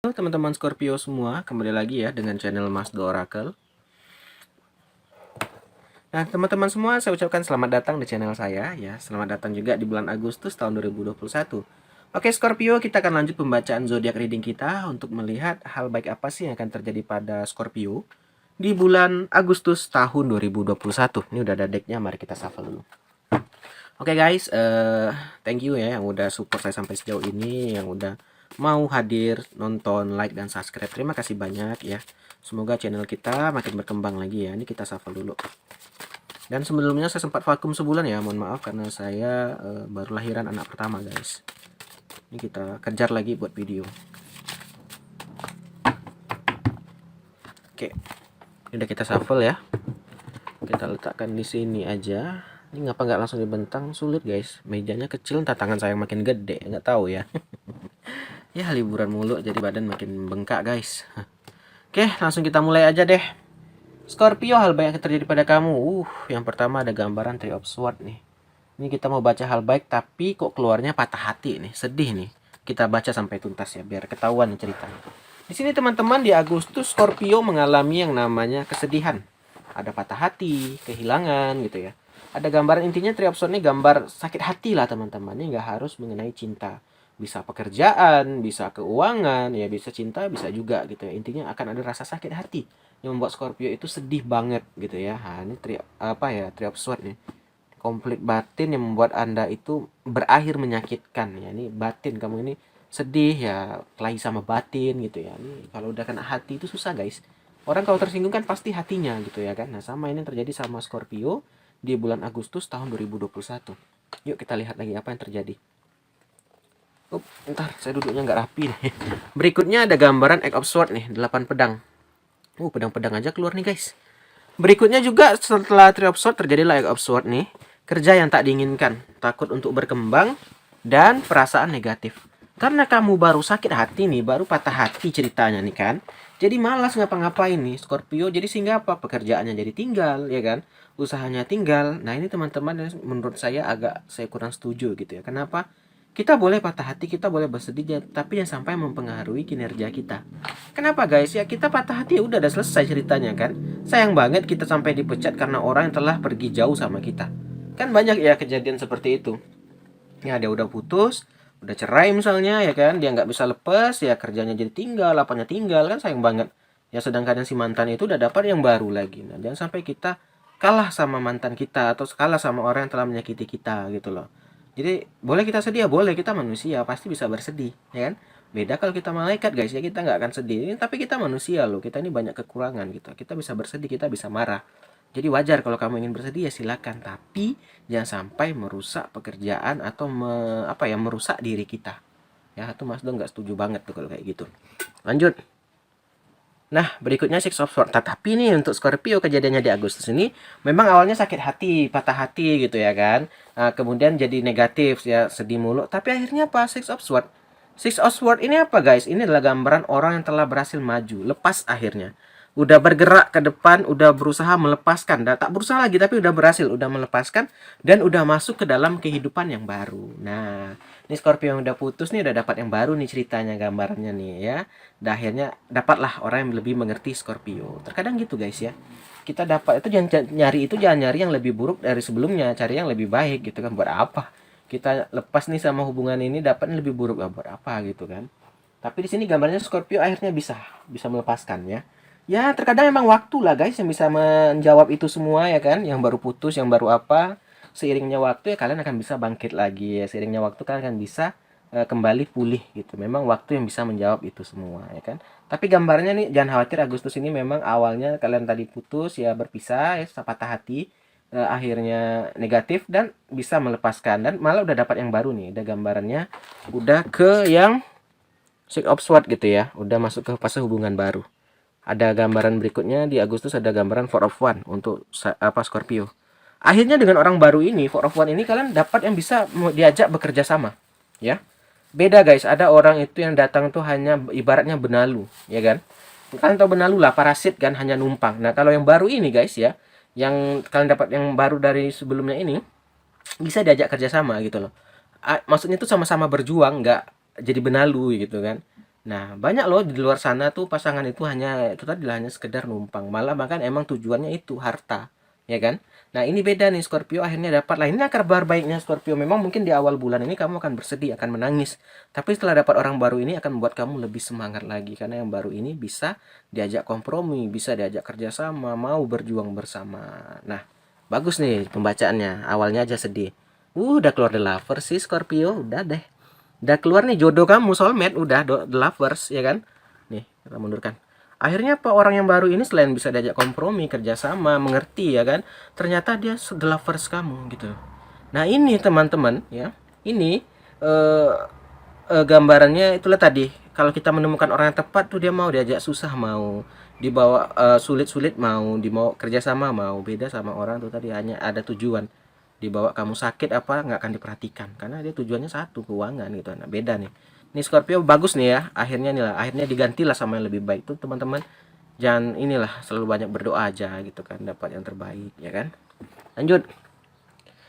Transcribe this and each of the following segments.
Halo teman-teman Scorpio semua, kembali lagi ya dengan channel Mas Do Oracle. Nah, teman-teman semua, saya ucapkan selamat datang di channel saya ya. Selamat datang juga di bulan Agustus tahun 2021. Oke, Scorpio, kita akan lanjut pembacaan zodiak reading kita untuk melihat hal baik apa sih yang akan terjadi pada Scorpio di bulan Agustus tahun 2021. Ini udah ada decknya, mari kita shuffle dulu. Oke guys, thank you ya yang udah support saya sampai sejauh ini, yang udah mau hadir, nonton, like, dan subscribe. Terima kasih banyak ya. Semoga channel kita makin berkembang lagi ya. Ini kita shuffle dulu. Dan sebelumnya saya sempat vakum sebulan ya, mohon maaf karena saya baru lahiran anak pertama guys. Ini kita kejar lagi buat video. Oke, ini udah kita shuffle ya. Kita letakkan di sini aja. Ini ngapa nggak langsung dibentang, sulit guys. Mejanya kecil, entah tangan saya makin gede, nggak tahu ya. Ya liburan mulu jadi badan makin bengkak guys. Oke, langsung kita mulai aja deh. Scorpio, hal baik yang terjadi pada kamu. Yang pertama ada gambaran Three of Swords nih. Ini kita mau baca hal baik tapi kok keluarnya patah hati nih, sedih nih. Kita baca sampai tuntas ya biar ketahuan ceritanya. Di sini teman-teman di Agustus Scorpio mengalami yang namanya kesedihan. Ada patah hati, kehilangan gitu ya. Ada gambaran intinya Three of Swords ini gambar sakit hati lah teman-teman. Ini nggak harus mengenai cinta. Bisa pekerjaan, bisa keuangan, ya bisa cinta, bisa juga gitu ya. Intinya akan ada rasa sakit hati yang membuat Scorpio itu sedih banget gitu ya. Nah, ini Three of Swords nih. Konflik batin yang membuat Anda itu berakhir menyakitkan ya. Ini batin kamu ini sedih ya, kelahi sama batin gitu ya. Ini kalau udah kena hati itu susah guys. Orang kalau tersinggung kan pasti hatinya gitu ya kan. Nah, sama ini terjadi sama Scorpio di bulan Agustus tahun 2021. Yuk kita lihat lagi apa yang terjadi. Ntar saya duduknya nggak rapi nih. Berikutnya ada gambaran Eight of Swords nih, 8 pedang. Pedang-pedang aja keluar nih guys. Berikutnya juga setelah Three of Swords terjadilah Eight of Swords nih. Kerja yang tak diinginkan, takut untuk berkembang, dan perasaan negatif. Karena kamu baru sakit hati nih, baru patah hati ceritanya nih kan. Jadi malas ngapa-ngapain nih Scorpio. Jadi sehingga apa? Pekerjaannya jadi tinggal ya kan. Usahanya tinggal. Nah ini teman-teman menurut saya kurang setuju gitu ya. Kenapa? Kita boleh patah hati, kita boleh bersedih, tapi jangan sampai mempengaruhi kinerja kita. Kenapa guys? Ya kita patah hati ya udah selesai ceritanya kan. Sayang banget kita sampai dipecat karena orang yang telah pergi jauh sama kita. Kan banyak ya kejadian seperti itu. Ya dia udah putus, udah cerai misalnya ya kan, dia nggak bisa lepas, ya kerjanya jadi tinggal, lapangnya tinggal kan sayang banget. Ya sedangkan si mantan itu udah dapat yang baru lagi. Nah jangan sampai kita kalah sama mantan kita atau kalah sama orang yang telah menyakiti kita gitu loh. Jadi boleh kita sedih ya, boleh, kita manusia pasti bisa bersedih ya kan. Beda kalau kita malaikat guys ya, kita nggak akan sedih. Tapi kita manusia loh, kita ini banyak kekurangan gitu. Kita bisa bersedih, kita bisa marah. Jadi wajar kalau kamu ingin bersedih ya silakan, tapi jangan sampai merusak pekerjaan atau merusak diri kita. Ya, itu Mas Dong nggak setuju banget tuh kalau kayak gitu. Lanjut. Nah, berikutnya Six of Swords. Tapi nih untuk Scorpio kejadiannya di Agustus ini memang awalnya sakit hati, patah hati gitu ya kan. Nah, kemudian jadi negatif ya, sedih mulu. Tapi akhirnya apa? Six of Swords. Six of Swords ini apa guys? Ini adalah gambaran orang yang telah berhasil maju, lepas akhirnya. Udah bergerak ke depan, udah berusaha melepaskan. Tak berusaha lagi tapi udah berhasil, udah melepaskan dan udah masuk ke dalam kehidupan yang baru. Nah, ini Scorpio yang udah putus nih udah dapat yang baru nih ceritanya, gambarannya nih ya. Dan akhirnya dapatlah orang yang lebih mengerti Scorpio. Terkadang gitu guys ya. Kita dapat itu jangan nyari yang lebih buruk dari sebelumnya, cari yang lebih baik gitu kan. Buat apa? Kita lepas nih sama hubungan ini dapat yang lebih buruk, buat apa gitu kan. Tapi di sini gambarnya Scorpio akhirnya bisa melepaskan ya. Ya terkadang emang waktu lah guys yang bisa menjawab itu semua ya kan. Yang baru putus, yang baru apa. Seiringnya waktu ya kalian akan bisa bangkit lagi ya. Seiringnya waktu kalian akan bisa kembali pulih gitu. Memang waktu yang bisa menjawab itu semua ya kan. Tapi gambarnya nih jangan khawatir, Agustus ini memang awalnya kalian tadi putus ya, berpisah ya, patah hati, akhirnya negatif dan bisa melepaskan dan malah udah dapat yang baru nih. Ada gambarannya udah ke yang Six of Swords gitu ya. Udah masuk ke fase hubungan baru. Ada gambaran berikutnya di Agustus, ada gambaran Four of One untuk Scorpio. Akhirnya dengan orang baru ini, Four of One ini kalian dapat yang bisa diajak bekerja sama, ya. Beda guys, ada orang itu yang datang tuh hanya ibaratnya benalu, ya kan? Kalian tahu benalu lah, parasit kan, hanya numpang. Nah, kalau yang baru ini guys ya, yang kalian dapat yang baru dari sebelumnya ini, bisa diajak kerja sama gitu loh. Maksudnya itu sama-sama berjuang, nggak jadi benalu gitu kan. Nah, banyak loh di luar sana tuh pasangan itu hanya itu tadi hanya sekedar numpang. Malah bahkan emang tujuannya itu harta, ya kan? Nah, ini beda nih Scorpio akhirnya dapat lah. Ini kabar baiknya Scorpio. Memang mungkin di awal bulan ini kamu akan bersedih, akan menangis. Tapi setelah dapat orang baru ini akan membuat kamu lebih semangat lagi karena yang baru ini bisa diajak kompromi, bisa diajak kerjasama, mau berjuang bersama. Nah, bagus nih pembacaannya. Awalnya aja sedih. Udah keluar The Lover sih Scorpio, udah deh. Udah keluar nih jodoh kamu, soulmate, udah The Lovers, ya kan? Nih, kita mundurkan. Akhirnya apa orang yang baru ini selain bisa diajak kompromi, kerjasama, mengerti ya kan? Ternyata dia The Lovers kamu gitu. Nah ini teman-teman ya, ini eh, gambarannya itulah tadi. Kalau kita menemukan orang yang tepat tuh dia mau diajak susah mau dibawa sulit-sulit mau dibawa kerjasama mau beda sama orang tuh tadi hanya ada tujuan dibawa kamu sakit apa nggak akan diperhatikan karena dia tujuannya satu keuangan gitu. Nah beda nih. Ini Scorpio bagus nih ya akhirnya nih lah akhirnya digantilah sama yang lebih baik tuh teman-teman. Jangan inilah selalu banyak berdoa aja gitu kan dapat yang terbaik ya kan. Lanjut.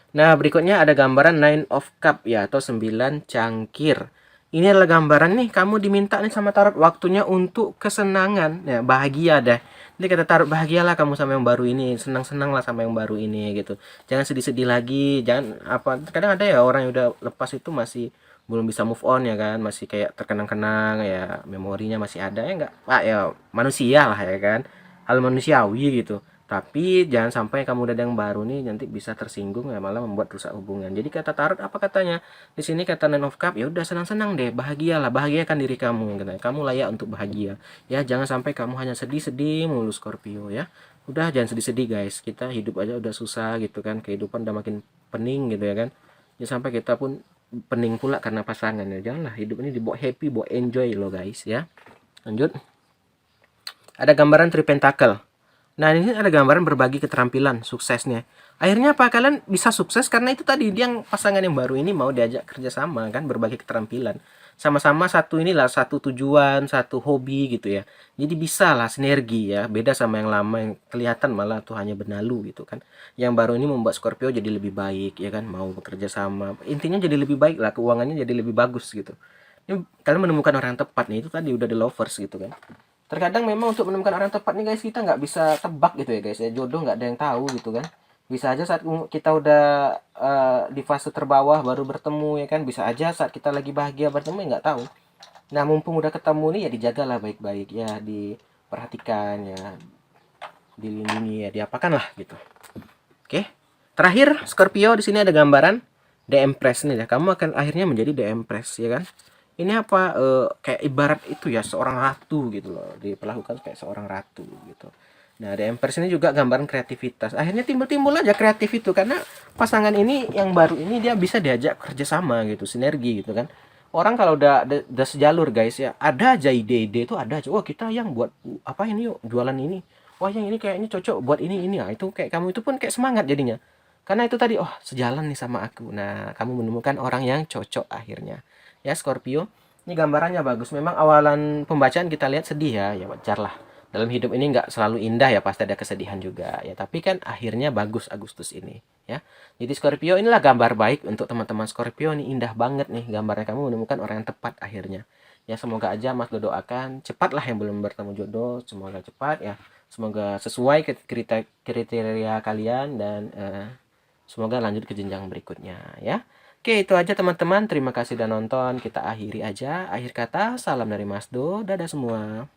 Nah, berikutnya ada gambaran Nine of Cup ya atau 9 cangkir. Ini adalah gambaran nih kamu diminta nih sama tarot waktunya untuk kesenangan, ya bahagia deh. Ini kata tarot bahagialah kamu sama yang baru ini, senang-senang lah sama yang baru ini gitu. Jangan sedih-sedih lagi, jangan apa kadang ada ya orang yang udah lepas itu masih belum bisa move on ya kan, masih kayak terkenang-kenang ya, memorinya masih ada ya enggak? Pak ya manusia lah ya kan. Hal manusiawi gitu. Tapi jangan sampai kamu udah ada yang baru nih nanti bisa tersinggung ya malah membuat rusak hubungan. Jadi kata tarot apa katanya? Di sini kata Nine of Cup ya udah senang-senang deh, bahagialah, bahagiakan diri kamu gitu. Kamu layak untuk bahagia. Ya jangan sampai kamu hanya sedih-sedih mulu Scorpio ya. Udah jangan sedih-sedih guys. Kita hidup aja udah susah gitu kan. Kehidupan udah makin pening gitu ya kan. Jangan sampai kita pun pening pula karena pasangan ya. Janganlah hidup ini dibawa happy, bawa enjoy loh guys ya. Lanjut. Ada gambaran Three Pentacle. Nah, ini ada gambaran berbagi keterampilan, suksesnya. Akhirnya apa? Kalian bisa sukses karena itu tadi dia yang pasangan yang baru ini mau diajak kerjasama kan, berbagi keterampilan. Sama-sama satu inilah, satu tujuan, satu hobi gitu ya. Jadi bisa lah sinergi ya, beda sama yang lama yang kelihatan malah tuh hanya benalu gitu kan. Yang baru ini membuat Scorpio jadi lebih baik ya kan, mau bekerja sama. Intinya jadi lebih baik lah, keuangannya jadi lebih bagus gitu. Ini kalian menemukan orang yang tepat nih, itu tadi udah the lovers gitu kan. Terkadang memang untuk menemukan orang yang tepat nih guys kita nggak bisa tebak gitu ya guys ya, jodoh nggak ada yang tahu gitu kan. Bisa aja saat kita udah di fase terbawah baru bertemu ya kan, bisa aja saat kita lagi bahagia bertemu ya nggak tahu. Nah mumpung udah ketemu nih ya dijagalah baik-baik ya, diperhatikan ya, dilindungi ya, diapakan lah gitu. Oke, terakhir Scorpio di sini ada gambaran The Empress nih ya, kamu akan akhirnya menjadi The Empress ya kan. Ini apa kayak ibarat itu ya seorang ratu gitu loh, diperlakukan kayak seorang ratu gitu. Nah, The Empress ini juga gambaran kreativitas. Akhirnya timbul-timbul aja kreatif itu karena pasangan ini yang baru ini dia bisa diajak kerjasama gitu, sinergi gitu kan. Orang kalau udah sejalur guys ya, ada aja ide-ide itu ada aja. Wah, kita yang buat apa ini yuk, jualan ini. Wah, yang ini kayaknya cocok buat ini. Nah, itu kayak kamu itu pun kayak semangat jadinya. Karena itu tadi, oh sejalan nih sama aku. Nah, kamu menemukan orang yang cocok akhirnya. Ya, Scorpio. Ini gambarannya bagus. Memang awalan pembacaan kita lihat sedih ya, ya wajar lah. Dalam hidup ini nggak selalu indah ya, pasti ada kesedihan juga ya. Tapi kan akhirnya bagus Agustus ini ya. Jadi Scorpio inilah gambar baik untuk teman-teman Scorpio nih, indah banget nih gambarnya, kamu menemukan orang yang tepat akhirnya. Ya semoga aja Mas doakan cepatlah yang belum bertemu jodoh, semoga cepat ya. Semoga sesuai kriteria kalian dan semoga lanjut ke jenjang berikutnya ya. Oke, itu aja teman-teman. Terima kasih sudah nonton. Kita akhiri aja. Akhir kata, salam dari Mas Do. Dadah semua.